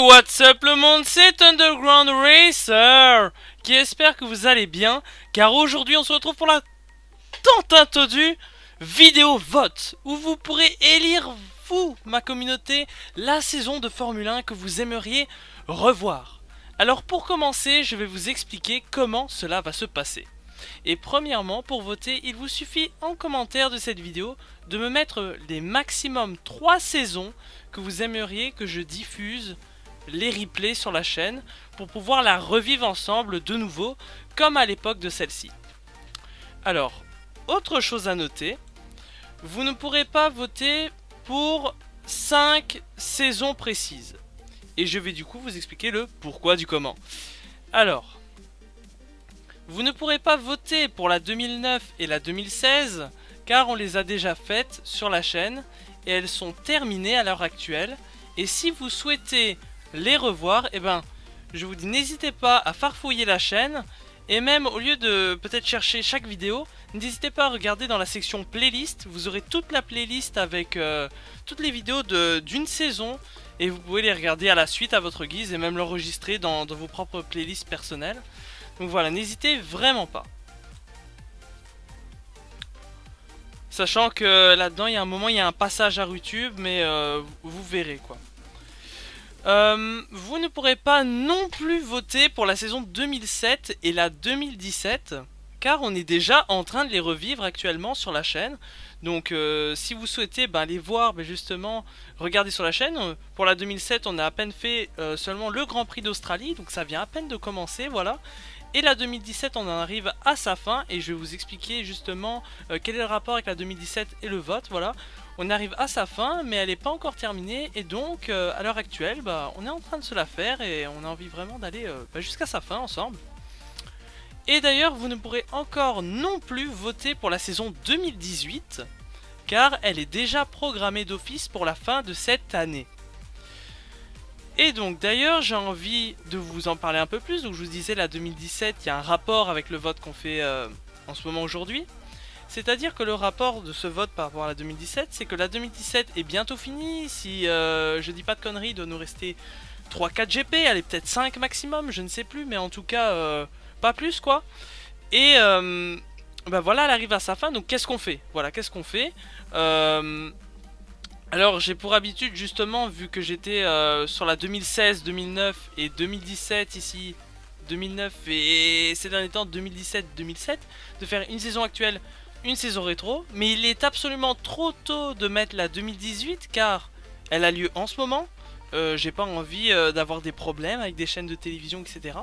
what's up le monde, c'est Underground Racer qui espère que vous allez bien, car aujourd'hui on se retrouve pour la tant attendue vidéo vote où vous pourrez élire, vous, ma communauté, la saison de Formule 1 que vous aimeriez revoir. Alors pour commencer, je vais vous expliquer comment cela va se passer. Et premièrement, pour voter, il vous suffit en commentaire de cette vidéo de me mettre les maximum 3 saisons que vous aimeriez que je diffuse les replays sur la chaîne pour pouvoir la revivre ensemble de nouveau comme à l'époque de celle-ci. Alors, autre chose à noter, vous ne pourrez pas voter pour 5 saisons précises. Et je vais du coup vous expliquer le pourquoi du comment. Alors, vous ne pourrez pas voter pour la 2009 et la 2016 car on les a déjà faites sur la chaîne et elles sont terminées à l'heure actuelle. Et si vous souhaitez les revoir, eh ben, je vous dis n'hésitez pas à farfouiller la chaîne et même au lieu de peut-être chercher chaque vidéo, n'hésitez pas à regarder dans la section playlist. Vous aurez toute la playlist avec toutes les vidéos d'une saison et vous pouvez les regarder à la suite à votre guise et même l'enregistrer dans vos propres playlists personnelles. Donc voilà, n'hésitez vraiment pas. Sachant que là-dedans, il y a un moment, il y a un passage à YouTube, mais vous verrez quoi. Vous ne pourrez pas non plus voter pour la saison 2007 et la 2017, car on est déjà en train de les revivre actuellement sur la chaîne. Donc si vous souhaitez les voir, justement, regardez sur la chaîne. Pour la 2007, on a à peine fait seulement le Grand Prix d'Australie, donc ça vient à peine de commencer, voilà. Et la 2017, on en arrive à sa fin, et je vais vous expliquer justement quel est le rapport avec la 2017 et le vote, voilà. On arrive à sa fin, mais elle n'est pas encore terminée, et donc à l'heure actuelle, on est en train de se la faire, et on a envie vraiment d'aller jusqu'à sa fin ensemble. Et d'ailleurs, vous ne pourrez encore non plus voter pour la saison 2018, car elle est déjà programmée d'office pour la fin de cette année. Et donc d'ailleurs j'ai envie de vous en parler un peu plus. Donc je vous disais, la 2017, il y a un rapport avec le vote qu'on fait en ce moment aujourd'hui. C'est-à-dire que le rapport de ce vote par rapport à la 2017, c'est que la 2017 est bientôt finie. Si je dis pas de conneries, il doit nous rester 3-4 GP, allez peut-être 5 maximum, je ne sais plus, mais en tout cas pas plus quoi. Et voilà, elle arrive à sa fin, donc qu'est-ce qu'on fait? Voilà, qu'est-ce qu'on fait? Alors j'ai pour habitude justement, vu que j'étais sur la 2016, 2009 et 2017 ici, 2009 et ces derniers temps 2017-2007, de faire une saison actuelle, une saison rétro. Mais il est absolument trop tôt de mettre la 2018 car elle a lieu en ce moment. J'ai pas envie d'avoir des problèmes avec des chaînes de télévision, etc.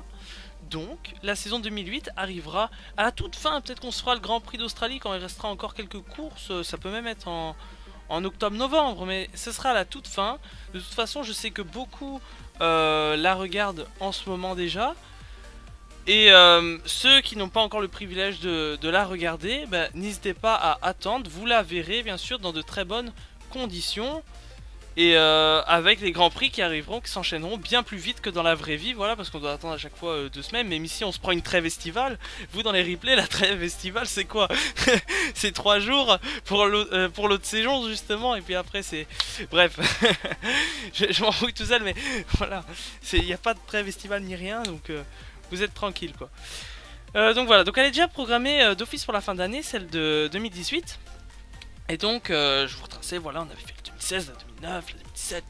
Donc la saison 2008 arrivera à la toute fin. Peut-être qu'on se fera le Grand Prix d'Australie quand il restera encore quelques courses. Ça peut même être en octobre-novembre, mais ce sera à la toute fin. De toute façon, je sais que beaucoup la regardent en ce moment déjà. Et ceux qui n'ont pas encore le privilège de la regarder, n'hésitez pas à attendre. Vous la verrez bien sûr dans de très bonnes conditions. Et avec les grands prix qui arriveront, qui s'enchaîneront bien plus vite que dans la vraie vie, voilà, parce qu'on doit attendre à chaque fois 2 semaines. Même ici on se prend une trêve estivale. Vous dans les replays, la trêve estivale c'est quoi? C'est 3 jours pour l'autre saison justement, et puis après c'est... Bref, je m'en fous tout seul, mais voilà, il n'y a pas de trêve estivale ni rien, donc vous êtes tranquille quoi. Donc voilà, donc elle est déjà programmée d'office pour la fin d'année, celle de 2018. Et donc je vous retraçais, voilà, on avait fait le 2016, la 2009, la 2017,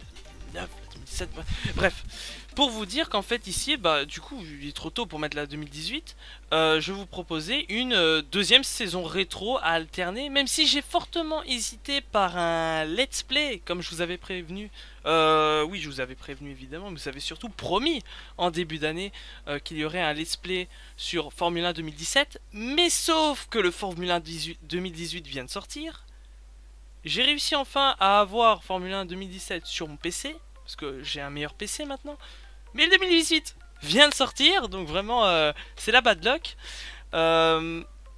la 2009, la 2017, bref. Pour vous dire qu'en fait ici, du coup, il est trop tôt pour mettre la 2018, je vais vous proposer une deuxième saison rétro à alterner, même si j'ai fortement hésité par un let's play, comme je vous avais prévenu. Oui, je vous avais prévenu évidemment, mais vous avez surtout promis en début d'année qu'il y aurait un let's play sur Formule 1 2017, mais sauf que le Formule 1 2018 vient de sortir. J'ai réussi enfin à avoir Formule 1 2017 sur mon PC, parce que j'ai un meilleur PC maintenant. Mais le 2018 vient de sortir, donc vraiment c'est la bad luck.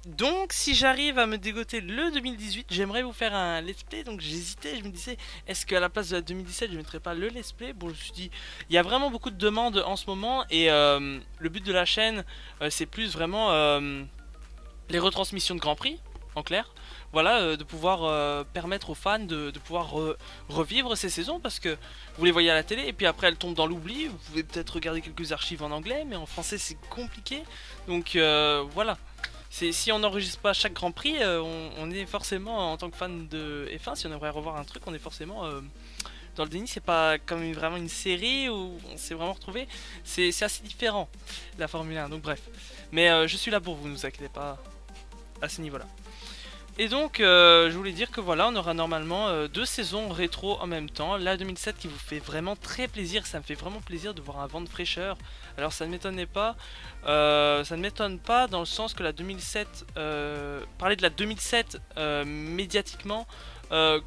Donc si j'arrive à me dégoter le 2018, j'aimerais vous faire un let's play. Donc j'hésitais, je me disais, est-ce qu'à la place de la 2017 je ne mettrais pas le let's play? Bon, je me suis dit, il y a vraiment beaucoup de demandes en ce moment. Et le but de la chaîne, c'est plus vraiment les retransmissions de Grand Prix. en clair. Voilà, de pouvoir permettre aux fans de pouvoir revivre ces saisons, parce que vous les voyez à la télé et puis après elles tombent dans l'oubli. Vous pouvez peut-être regarder quelques archives en anglais, mais en français c'est compliqué. Donc voilà, si on n'enregistre pas chaque Grand Prix, on est forcément, en tant que fan de F1, si on aimerait revoir un truc, on est forcément dans le déni. C'est pas comme vraiment une série où on s'est vraiment retrouvé, c'est assez différent la Formule 1, donc bref. Mais je suis là pour vous, ne vous inquiétez pas à ce niveau là. Et donc je voulais dire que voilà, on aura normalement 2 saisons rétro en même temps. La 2007 qui vous fait vraiment très plaisir, ça me fait vraiment plaisir de voir un vent de fraîcheur. Alors ça ne m'étonnait pas, ça ne m'étonne pas dans le sens que la 2007, parler de la 2007 médiatiquement,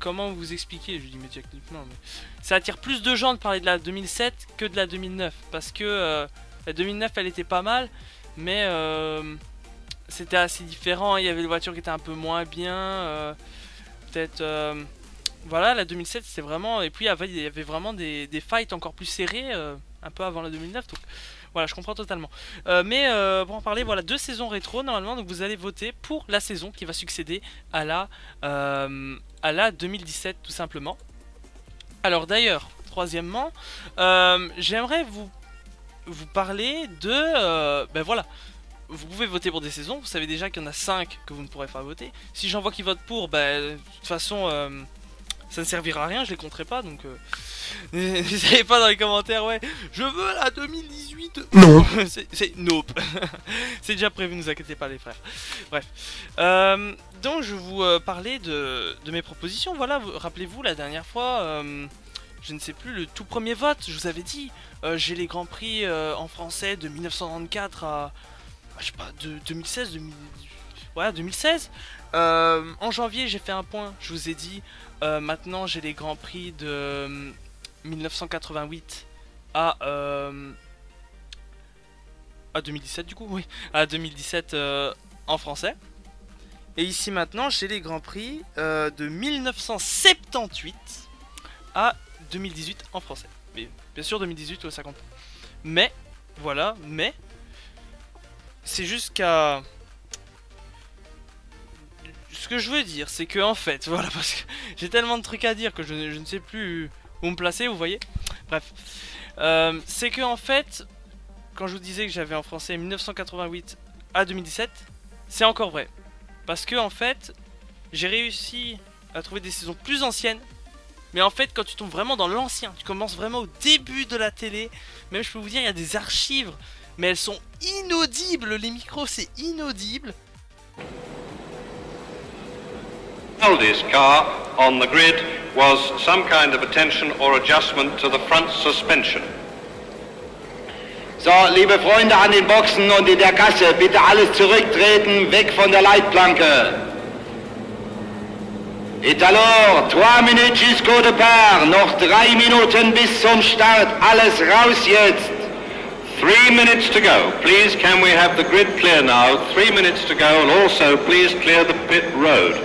comment vous expliquer, je dis médiatiquement, mais ça attire plus de gens de parler de la 2007 que de la 2009. Parce que la 2009 elle était pas mal, mais c'était assez différent, il y avait des voitures qui étaient un peu moins bien, peut-être... voilà, la 2007 c'était vraiment... Et puis il y avait vraiment des fights encore plus serrés, un peu avant la 2009, donc voilà, je comprends totalement. Mais pour en parler, voilà, 2 saisons rétro normalement, donc vous allez voter pour la saison qui va succéder à la 2017 tout simplement. Alors d'ailleurs, troisièmement, j'aimerais vous parler de... ben voilà, vous pouvez voter pour des saisons, vous savez déjà qu'il y en a 5 que vous ne pourrez pas voter. Si j'en vois qui votent pour, bah de toute façon ça ne servira à rien, je les compterai pas, donc n'essayez pas dans les commentaires, ouais, je veux la 2018. Non. C'est nope. C'est déjà prévu, ne vous inquiétez pas les frères. Bref. Donc je vais vous parler de mes propositions, voilà, rappelez-vous la dernière fois, je ne sais plus, le tout premier vote, je vous avais dit, j'ai les grands prix en français de 1994 à... je sais pas, de 2016, ouais, 2016. En janvier, j'ai fait un point, je vous ai dit. Maintenant, j'ai les grands prix de 1988 à 2017, du coup, oui, à 2017 en français. Et ici, maintenant, j'ai les grands prix de 1978 à 2018 en français. Mais bien sûr, 2018, ça compte. Mais, voilà, mais... c'est juste qu'à... ce que je veux dire, c'est que en fait, voilà, parce que j'ai tellement de trucs à dire que je ne sais plus où me placer, vous voyez. Bref, c'est que en fait, quand je vous disais que j'avais en français 1988 à 2017, c'est encore vrai. Parce que en fait, j'ai réussi à trouver des saisons plus anciennes. Mais en fait, quand tu tombes vraiment dans l'ancien, tu commences vraiment au début de la télé. Même je peux vous dire, il y a des archives, mais elles sont inaudibles, les micros c'est inaudible. Aldi's car on the grid was some kind of attention or adjustment to the front suspension. So, liebe Freunde an den Boxen und in der Gasse, bitte alles zurücktreten, weg von der Leitplanke. Et alors, 3 minutes jusqu'au départ, noch 3 Minuten bis zum Start, alles raus jetzt. 3 minutes to go. Please, can we have the grid clear now? 3 minutes to go, and also please clear the pit road.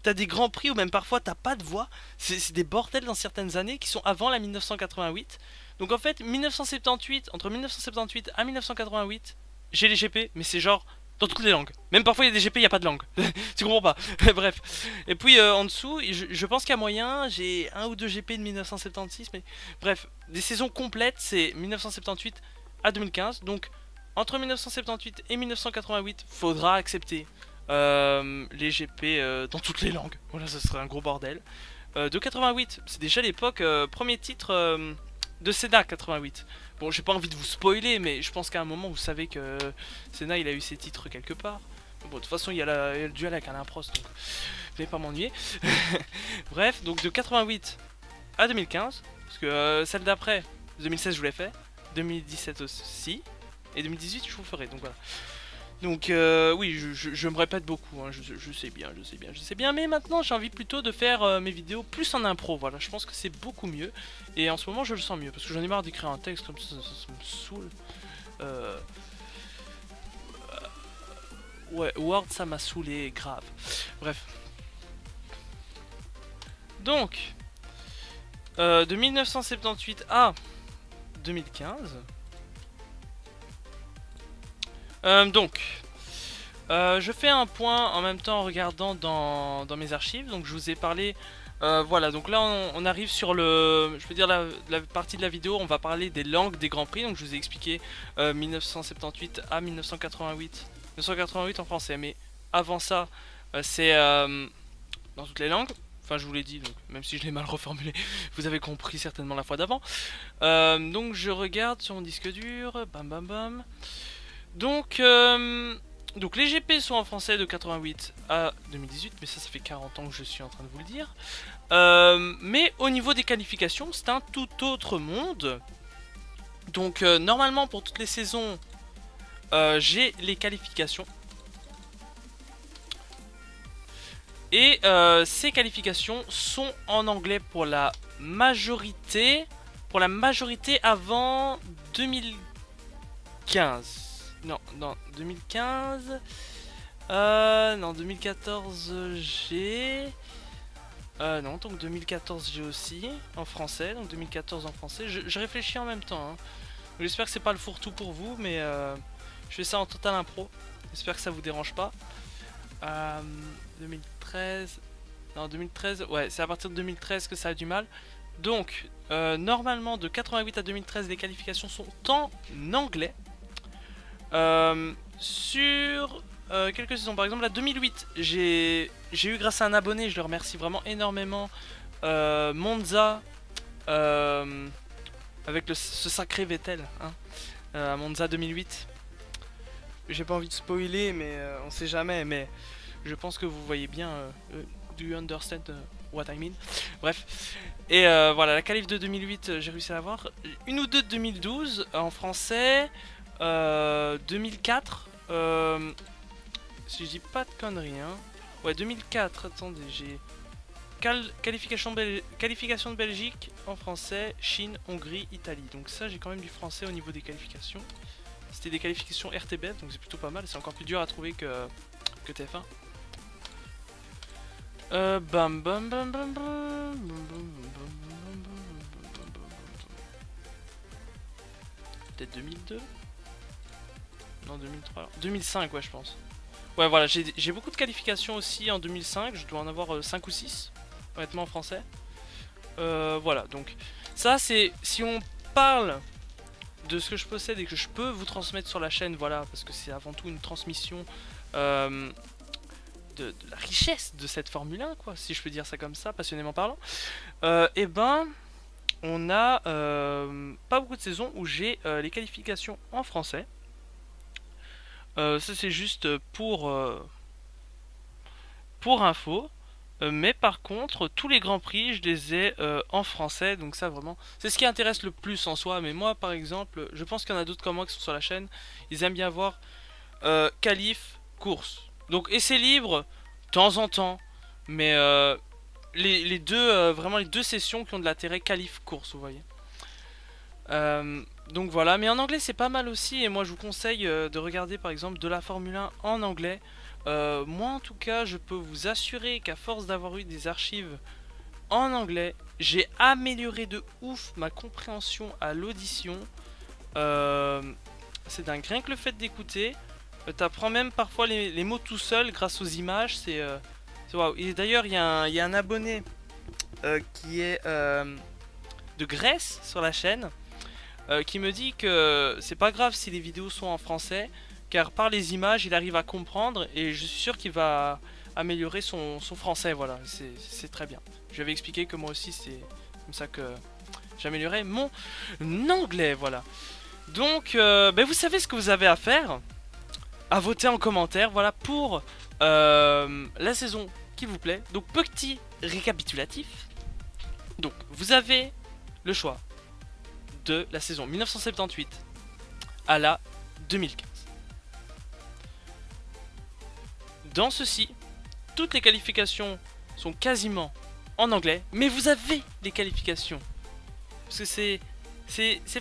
T'as des grands prix où même parfois t'as pas de voix. C'est des bordels dans certaines années qui sont avant la 1988. Donc en fait, 1978, entre 1978 à 1988, j'ai les GP, mais c'est genre dans toutes les langues. Même parfois il y a des GP, il n'y a pas de langue. Tu comprends pas. Bref. Et puis en dessous, je pense qu'à moyen, j'ai 1 ou 2 GP de 1976. Mais bref, des saisons complètes, c'est 1978 à 2015. Donc entre 1978 et 1988, faudra accepter les GP dans toutes les langues. Voilà, ce serait un gros bordel. De 88, c'est déjà l'époque, premier titre de Senna 88. Bon, j'ai pas envie de vous spoiler, mais je pense qu'à un moment vous savez que Senna il a eu ses titres quelque part. Bon, de toute façon il y a le duel avec Alain Prost, donc je vais pas m'ennuyer. Bref, donc de 88 à 2015, parce que celle d'après, 2016 je vous l'ai fait, 2017 aussi, et 2018 je vous ferai, donc voilà. Donc oui, je me répète beaucoup, hein, je sais bien, mais maintenant j'ai envie plutôt de faire mes vidéos plus en impro, voilà, je pense que c'est beaucoup mieux, et en ce moment je le sens mieux, parce que j'en ai marre d'écrire un texte comme ça me saoule. Ouais, Word, ça m'a saoulé grave. Bref. Donc, de 1978 à 2015. Je fais un point en même temps en regardant dans mes archives. Donc je vous ai parlé, voilà, donc là on arrive sur je peux dire la partie de la vidéo, on va parler des langues des Grands Prix. Donc je vous ai expliqué 1978 à 1988. 1988 en français, mais avant ça, c'est dans toutes les langues. Enfin je vous l'ai dit, donc, même si je l'ai mal reformulé, vous avez compris certainement la fois d'avant. Donc je regarde sur mon disque dur, bam bam bam. Donc les GP sont en français de 88 à 2018, mais ça fait 40 ans que je suis en train de vous le dire. Mais au niveau des qualifications, c'est un tout autre monde. Donc normalement pour toutes les saisons, j'ai les qualifications. Et ces qualifications sont en anglais pour la majorité. Pour la majorité avant 2015. Non, 2015. Non, 2014 j'ai. Non, donc 2014 j'ai aussi en français. Donc 2014 en français. Je réfléchis en même temps. Hein. J'espère que c'est pas le fourre-tout pour vous, mais je fais ça en total impro. J'espère que ça vous dérange pas. 2013. Non, 2013. Ouais, c'est à partir de 2013 que ça a du mal. Donc, normalement, de 88 à 2013, les qualifications sont en anglais. Sur quelques saisons, par exemple la 2008, j'ai eu grâce à un abonné, je le remercie vraiment énormément, Monza, avec ce sacré Vettel, hein, à Monza 2008. J'ai pas envie de spoiler, mais on sait jamais, mais je pense que vous voyez bien. Do you understand what I mean? Bref. Et voilà, la qualif de 2008, j'ai réussi à l'avoir. Une ou deux de 2012 en français. 2004, si je dis pas de conneries, hein. Ouais, 2004, attendez, j'ai qualification de Belgique en français, Chine, Hongrie, Italie. Donc ça, j'ai quand même du français au niveau des qualifications. C'était des qualifications RTBF, donc c'est plutôt pas mal. C'est encore plus dur à trouver que TF1. Bam bam bam bam bam. Peut-être 2002. Non, 2003. Alors. 2005, ouais, je pense. Ouais, voilà, j'ai beaucoup de qualifications aussi en 2005. Je dois en avoir 5 ou 6, honnêtement, en français. Voilà, donc ça, c'est si on parle de ce que je possède et que je peux vous transmettre sur la chaîne, voilà, parce que c'est avant tout une transmission de la richesse de cette Formule 1, quoi, si je peux dire ça comme ça, passionnément parlant. Et ben, on a pas beaucoup de saisons où j'ai les qualifications en français. Ça c'est juste pour info, mais par contre tous les grands prix je les ai en français, donc ça vraiment c'est ce qui intéresse le plus en soi. Mais moi par exemple, je pense qu'il y en a d'autres comme moi qui sont sur la chaîne, ils aiment bien voir qualif, course, donc essai libre de temps en temps, mais les deux vraiment les deux sessions qui ont de l'intérêt, qualif, course, vous voyez. Donc voilà, mais en anglais c'est pas mal aussi, et moi je vous conseille de regarder par exemple de la Formule 1 en anglais. Moi en tout cas je peux vous assurer qu'à force d'avoir eu des archives en anglais, j'ai amélioré de ouf ma compréhension à l'audition. C'est dingue, rien que le fait d'écouter, t'apprends même parfois les mots tout seul grâce aux images, c'est waouh. Et d'ailleurs il y a un abonné qui est de Grèce sur la chaîne, qui me dit que c'est pas grave si les vidéos sont en français, car par les images il arrive à comprendre, et je suis sûr qu'il va améliorer son français. Voilà, c'est très bien. Je lui avais expliqué que moi aussi c'est comme ça que j'améliorais mon anglais. Voilà, donc ben vous savez ce que vous avez à faire, à voter en commentaire, voilà, pour la saison qui vous plaît. Donc petit récapitulatif, donc vous avez le choix de la saison 1978 à la 2015. Dans ceci, toutes les qualifications sont quasiment en anglais, mais vous avez les qualifications. Parce que c'est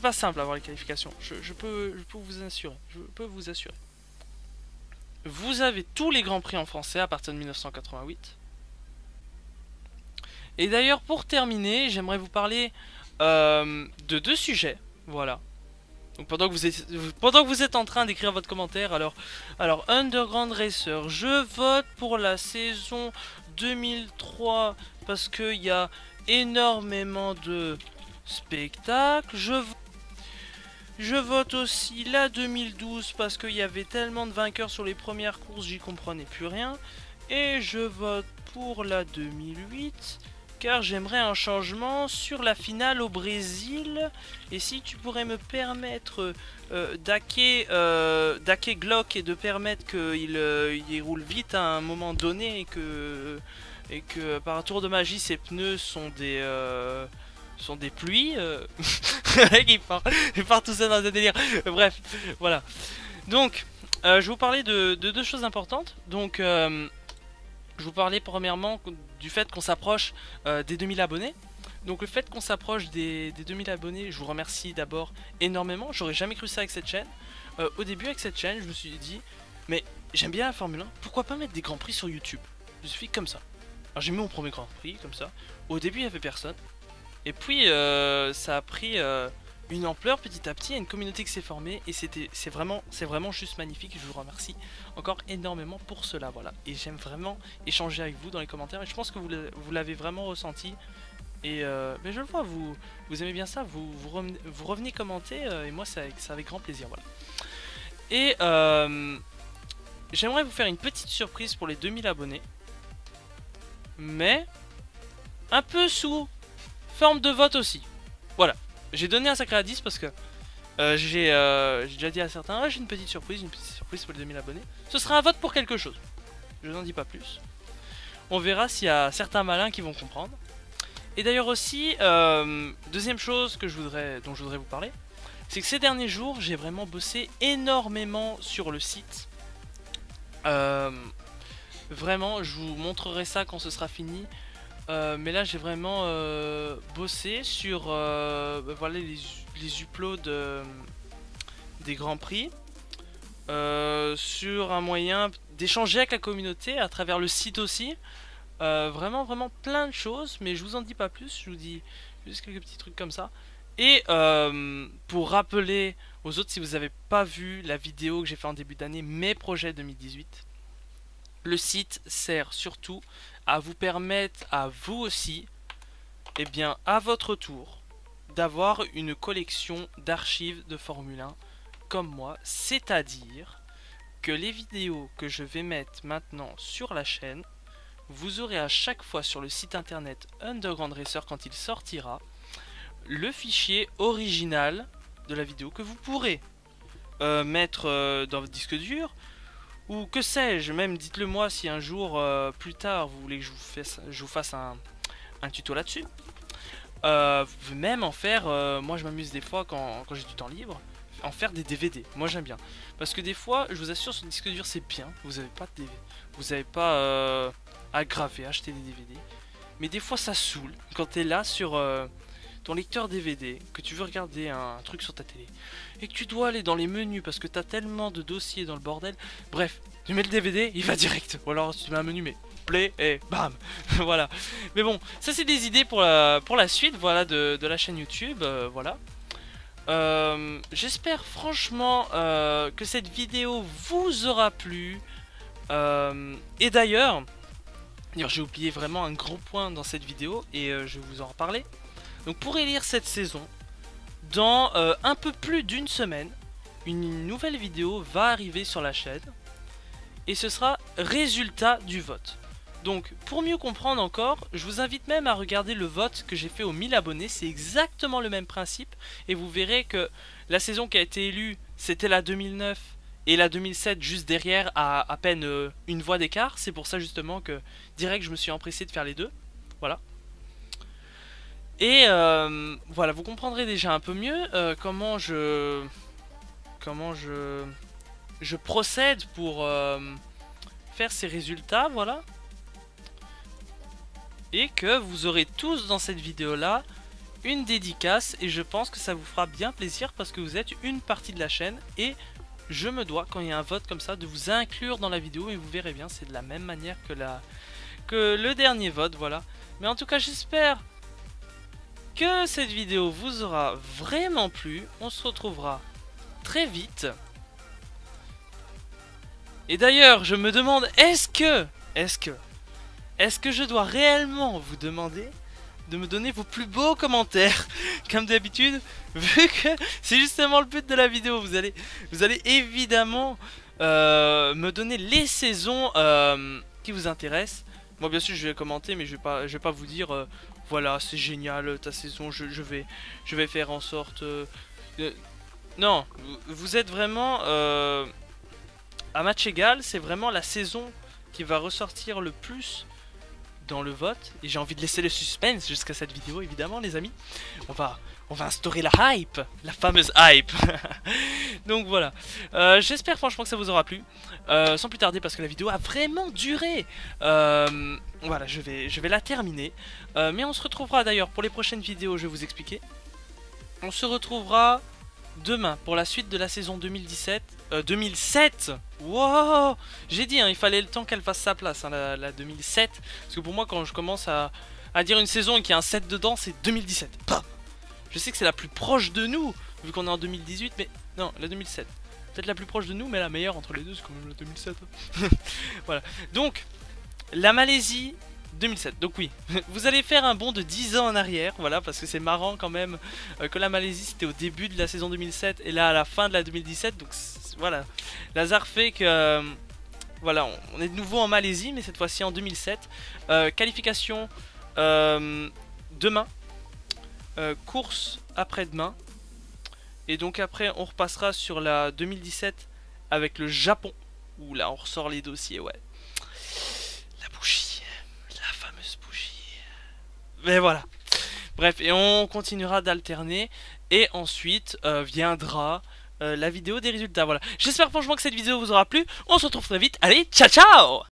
pas simple à avoir les qualifications. Je peux vous assurer. Je peux vous assurer. vous avez tous les grands prix en français à partir de 1988. Et d'ailleurs, pour terminer, j'aimerais vous parler de 2 sujets. Voilà. Donc pendant que vous êtes en train d'écrire votre commentaire, alors Underground Racer, je vote pour la saison 2003 parce qu'il y a énormément de spectacles. Je vote aussi la 2012 parce qu'il y avait tellement de vainqueurs sur les premières courses, j'y comprenais plus rien. Et je vote pour la 2008 car j'aimerais un changement sur la finale au Brésil. Et si tu pourrais me permettre d'hacker Glock et de permettre qu'il roule vite à un moment donné et que par un tour de magie ses pneus sont des pluies. il part tout ça dans un délire. Bref, voilà. Donc, je vais vous parler de 2 choses importantes. Donc, je vous parlais premièrement du fait qu'on s'approche des 2000 abonnés. Donc le fait qu'on s'approche des 2000 abonnés, je vous remercie d'abord énormément. J'aurais jamais cru ça avec cette chaîne. Au début avec cette chaîne, je me suis dit, mais j'aime bien la Formule 1, pourquoi pas mettre des grands prix sur YouTube? Je suis comme ça. Alors j'ai mis mon premier grand prix comme ça. Au début il n'y avait personne. Et puis ça a pris une ampleur petit à petit, il y a une communauté qui s'est formée et c'est vraiment juste magnifique. Je vous remercie encore énormément pour cela, voilà. Et j'aime vraiment échanger avec vous dans les commentaires et je pense que vous l'avez vraiment ressenti. Et mais je le vois, vous aimez bien ça, vous revenez commenter et moi c'est avec grand plaisir, voilà. Et j'aimerais vous faire une petite surprise pour les 2000 abonnés, mais un peu sous forme de vote aussi, voilà. J'ai donné un sacré indice parce que j'ai déjà dit à certains, j'ai une petite surprise pour les 2000 abonnés. Ce sera un vote pour quelque chose. Je n'en dis pas plus. On verra s'il y a certains malins qui vont comprendre. Et d'ailleurs aussi, deuxième chose dont je voudrais vous parler, c'est que ces derniers jours, j'ai vraiment bossé énormément sur le site. Vraiment, je vous montrerai ça quand ce sera fini. Mais là j'ai vraiment bossé sur voilà, les uploads des grands prix, sur un moyen d'échanger avec la communauté à travers le site aussi, vraiment plein de choses, mais je vous en dis pas plus, je vous dis juste quelques petits trucs comme ça. Et pour rappeler aux autres, si vous n'avez pas vu la vidéo que j'ai fait en début d'année, mes projets 2018, le site sert surtout à vous permettre à vous aussi, et bien à votre tour, d'avoir une collection d'archives de Formule 1 comme moi, c'est-à-dire que les vidéos que je vais mettre maintenant sur la chaîne, vous aurez à chaque fois sur le site internet Underground Racer quand il sortira, le fichier original de la vidéo que vous pourrez mettre dans votre disque dur, ou que sais-je, même dites-le moi si un jour plus tard vous voulez que je vous fasse un tuto là-dessus. Vous pouvez même en faire, moi je m'amuse des fois quand j'ai du temps libre, en faire des DVD, moi j'aime bien. Parce que des fois, je vous assure, sur le disque dur c'est bien, vous n'avez pas de DVD, vous n'avez pas à graver, à acheter des DVD. Mais des fois ça saoule, quand tu es là sur ton lecteur DVD, que tu veux regarder un truc sur ta télé, et que tu dois aller dans les menus parce que tu as tellement de dossiers dans le bordel. Bref, tu mets le DVD, il va direct. Ou alors tu mets un menu, mais play et bam. Voilà. Mais bon, ça c'est des idées pour la suite, voilà, de la chaîne YouTube, voilà. J'espère franchement que cette vidéo vous aura plu. Et d'ailleurs, j'ai oublié vraiment un gros point dans cette vidéo et je vais vous en reparler. Donc pour élire cette saison, dans un peu plus d'une semaine, une nouvelle vidéo va arriver sur la chaîne et ce sera résultat du vote. Donc pour mieux comprendre encore, je vous invite même à regarder le vote que j'ai fait aux 1000 abonnés, c'est exactement le même principe et vous verrez que la saison qui a été élue c'était la 2009 et la 2007 juste derrière à peine une voix d'écart. C'est pour ça justement que direct je me suis empressé de faire les deux, voilà. Et voilà, vous comprendrez déjà un peu mieux comment je procède pour faire ces résultats, voilà. Et que vous aurez tous dans cette vidéo là une dédicace et je pense que ça vous fera bien plaisir parce que vous êtes une partie de la chaîne et je me dois, quand il y a un vote comme ça, de vous inclure dans la vidéo. Et vous verrez bien, c'est de la même manière que le dernier vote, voilà. Mais en tout cas, j'espère que cette vidéo vous aura vraiment plu. On se retrouvera très vite. Et d'ailleurs, je me demande, est-ce que je dois réellement vous demander de me donner vos plus beaux commentaires, comme d'habitude, vu que c'est justement le but de la vidéo. Vous allez évidemment me donner les saisons qui vous intéressent. Moi bien sûr je vais commenter, mais je vais pas vous dire voilà c'est génial ta saison, je vais faire en sorte non, vous êtes vraiment à match égal. C'est vraiment la saison qui va ressortir le plus dans le vote, et j'ai envie de laisser le suspense jusqu'à cette vidéo évidemment les amis. On va instaurer la hype, la fameuse hype. Donc voilà, j'espère franchement que ça vous aura plu. Sans plus tarder, parce que la vidéo a vraiment duré, voilà, je vais la terminer. Mais on se retrouvera d'ailleurs pour les prochaines vidéos, je vais vous expliquer. On se retrouvera demain pour la suite de la saison 2017. 2007. Wow. J'ai dit, hein, il fallait le temps qu'elle fasse sa place, hein, la 2007. Parce que pour moi, quand je commence à dire une saison et qu'il y a un 7 dedans, c'est 2017. Bam. Je sais que c'est la plus proche de nous, vu qu'on est en 2018, mais non, la 2007. Peut-être la plus proche de nous, mais la meilleure entre les deux, c'est quand même la 2007. Voilà. Donc, la Malaisie 2007. Donc oui, vous allez faire un bond de 10 ans en arrière, voilà, parce que c'est marrant quand même que la Malaisie c'était au début de la saison 2007 et là à la fin de la 2017. Donc voilà, l'hasard fait que voilà, on est de nouveau en Malaisie, mais cette fois-ci en 2007. Qualification demain, course après-demain, et donc après on repassera sur la 2017 avec le Japon, où là on ressort les dossiers, ouais. La bougie, la fameuse bougie. Mais voilà. Bref, et on continuera d'alterner, et ensuite viendra la vidéo des résultats, voilà. J'espère franchement que cette vidéo vous aura plu. On se retrouve très vite. Allez, ciao ciao!